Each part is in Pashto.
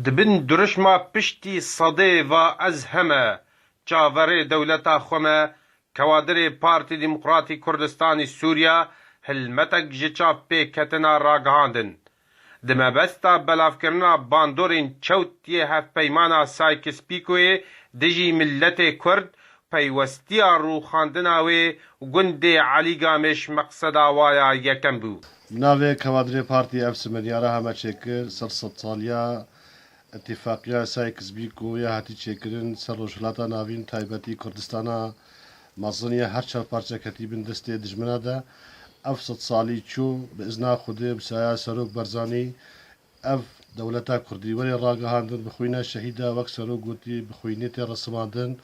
دبن درشما پشتی صده و از همه چاوره دولتا خومه کوادر پارتی دموکراتی کردستانی سوریا هلمتک جچا پیکتنا راگهاندن. دمه بستا بلافکرنا باندورین چوتیه هف پیمانا سایکس پیکوی دجی ملت کرد پیوستیا رو خاندناوی گند علی گامش مقصد آوایا یکم بو. ناوی کوادر پارتی افس ملیاره همه چکر سر ست سالیا اتفاقیه سایکس بیکو یا هاتی چکرن سر روشلاتا ناوین تایبتی کردستانا مازنیه هر چهار پارچه کتیبن دسته دجمنه ده اف ست سالی چو به ازنا خوده بسایا سروک برزانی اف دولتا کردی ولی راگهاندن بخوینه شهیده وک سروک گوتی بخوینیت رسماندن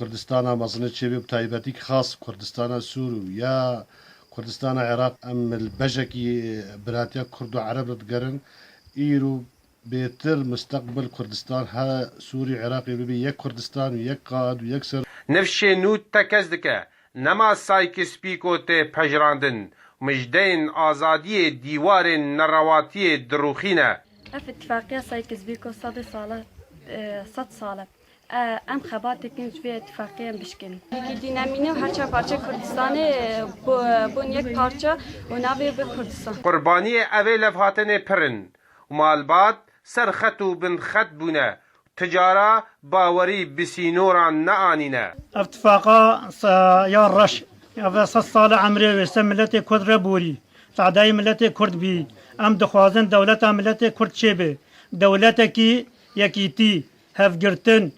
کردستانا مازنه چه به تایبتی خاص کردستانا سورو یا کردستان عراق ام البجکی براتیا کرد و عرب ردگرن ایرو بهتر مستقبل کردستان ها سوری عراقی ببی یک کردستان و یک قائد و یک سر نفشه نود تکزدکه نما سایکس پیکو ته پجراندن مجدین آزادی دیوار نرواتی دروخینه اف اتفاقیه سایکس بیکو 100 ساله ام خباتکن جوی اتفاقیه بشکن یکی دینامینه و هرچه پارچه کردستانه بون یک پارچه و ناوی به کردستان قربانی اوی لفهاتن پرن و مالبات سرخطو بن خط بونه تجاره باوری بسینوران نآنینه اتفاقا یا رش یا 100 سال عمره و ملت کرد ربوری تعدای ملت کرد بی ام دخوازن دولت ملت کرد چه به دولت کی یکیتی هفگرتن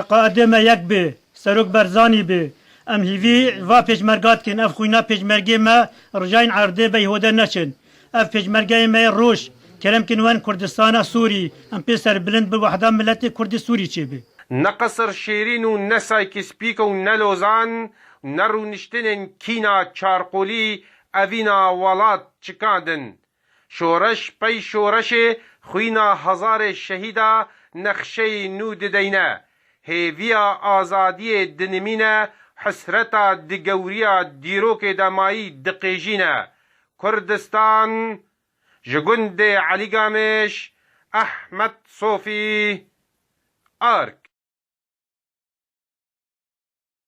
قادمه یک به سروک برزانی به ام هیوی و پیشمرگات کن اف خوینا پیشمرگی ما رجاین عرضه به یهودا نچن اف پیشمرگی ما روش کرم کنوان کردستان سوری ام پیسر بلند به وحده ملت کرد سوری چه به نقصر شیرین و نسایکس پیک و نلوزان نرونشتن کینا چارقولی اوینا ولات چکاندن شورش پی شورش خوینا هزار شهیدا نخشه نود دینه هیویا آزادی دنمینه حسرتا دگوریا دیروک دمایی دقیجینه کردستان جگند علی گامش احمد صوفی آرک